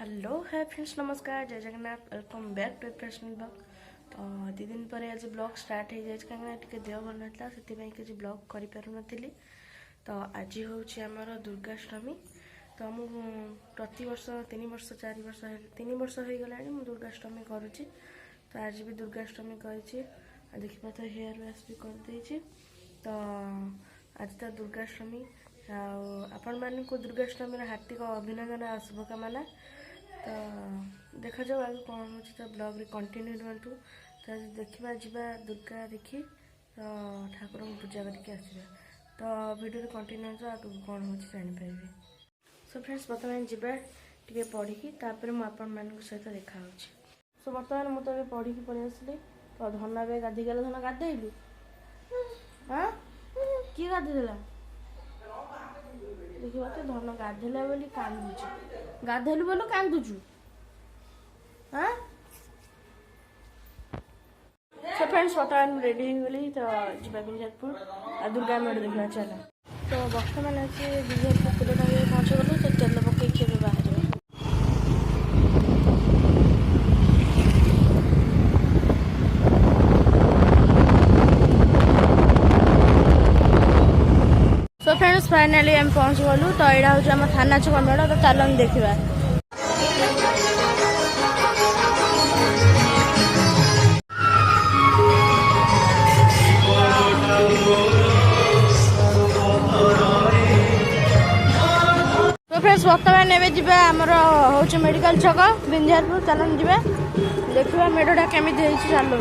Hello hi friends, नमस्कार, जय Jagannath, welcome back to फ्रेशनल ब्लॉग। तो दी दिन पर आज ब्लॉग स्टार्ट हो जाए कहीं देह भल ना से किसी ब्लॉग करें। तो आज हूँ आमर दुर्गाष्टमी। तो मु प्रति वर्ष 3 वर्ष 4 वर्ष 3 वर्ष हो गला दुर्गाष्टमी करुच्ची। तो आज भी दुर्गाष्टमी कर देखिए तो हेयर वाश भी कर। तो आज तो दुर्गाष्टमी आपण मान को दुर्गाष्टमी हार्दिक अभिनंदन और शुभकामना। तो देखा जाऊ आगे कौन हो तो ब्लॉग रे कंटिन्यू रुहतु। तो आज देखा जा दुर्गा देखी तो ठाकुर को पूजा करके आसवा। तो वीडियो कंटिन्यू आगे कौन हो जापारे। सो फ्रेंड्स बर्तमान जी पढ़ी सहित देखा। सो बर्तमान मुझे पढ़ी पलि आसली। तो धना बे गाधी गला। धन गाधेलु हाँ किए गाधेला देखिए तो धन गाधेला बोली कांदुची। गाधेलु बोलो कांदुचु हाँ। सो फ्रेंड्स बर्तमान रेडी हो गली। तो जीवा बिंजारपुर आ दुर्गा मेढ़ देखा चला। तो बर्तमान अच्छे बिंजारपुर तेल पहुँच गलु। तो तेल पकई बाहर फ्रेंड्स फाइनाली हम पहुँच गलु। तो यहाँ हूँ आम थाना छक मेढ़। तो चलन देखा। तो फ्रेंड्स बर्तमान एवं जा आमर हूँ मेडिकल छक बिंजारपुर। चलन जा देखा मेढ़टा केमी चलो।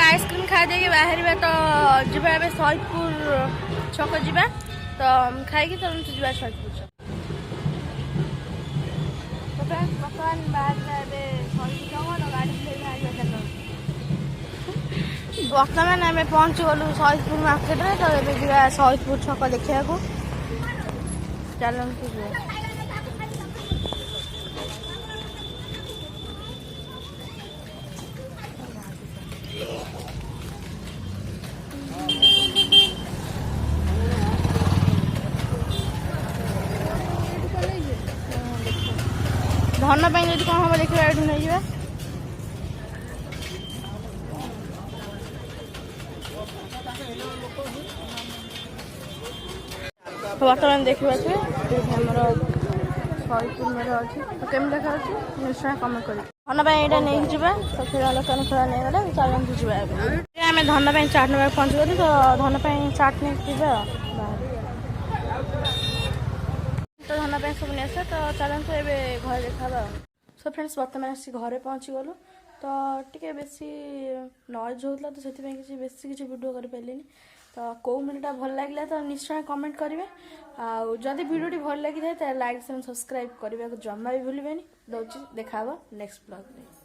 आइसक्रीम खा दे बाहर तो जीवा शहीदपुर छक जा। तो खाई चलते जा शहीदपुर छक। तो बर्तमान बाहर गाड़ी बर्तमान आम पहुँच गलु शहीदपुर मार्केट में। तो ये जा शहीदपुर छक देखा चलते जा। धन जब कौन हम देखा ये नहीं जा। बर्तमान देखा आमर शहीदपुर मेढ़ अच्छी। तो केमी देखा निश्चय कमेंट कर। धन यहाँ नहीं जा। तो फिर आलोचना खेला नहीं गला। चलते जा आम धन चाट ना पहुँच गलु। तो धन चाट नहीं जा। तो धन सब नहीं आसा। तो चलते ए घर देखा। सो फ्रेंड्स बर्तमान आसी घरे पहुँची गलु। तो टी बेसी नॉइज होता तो से बेसी किसी वीडियो कर पारे। तो कौ मीडियोटा भल लगे तो निश्चय कमेंट करेंगे। आदि वीडियोटी भल लगी था लाइक सब्सक्राइब करने को जमा भी भूलें। दौर देखा नेक्स्ट ब्लॉग में।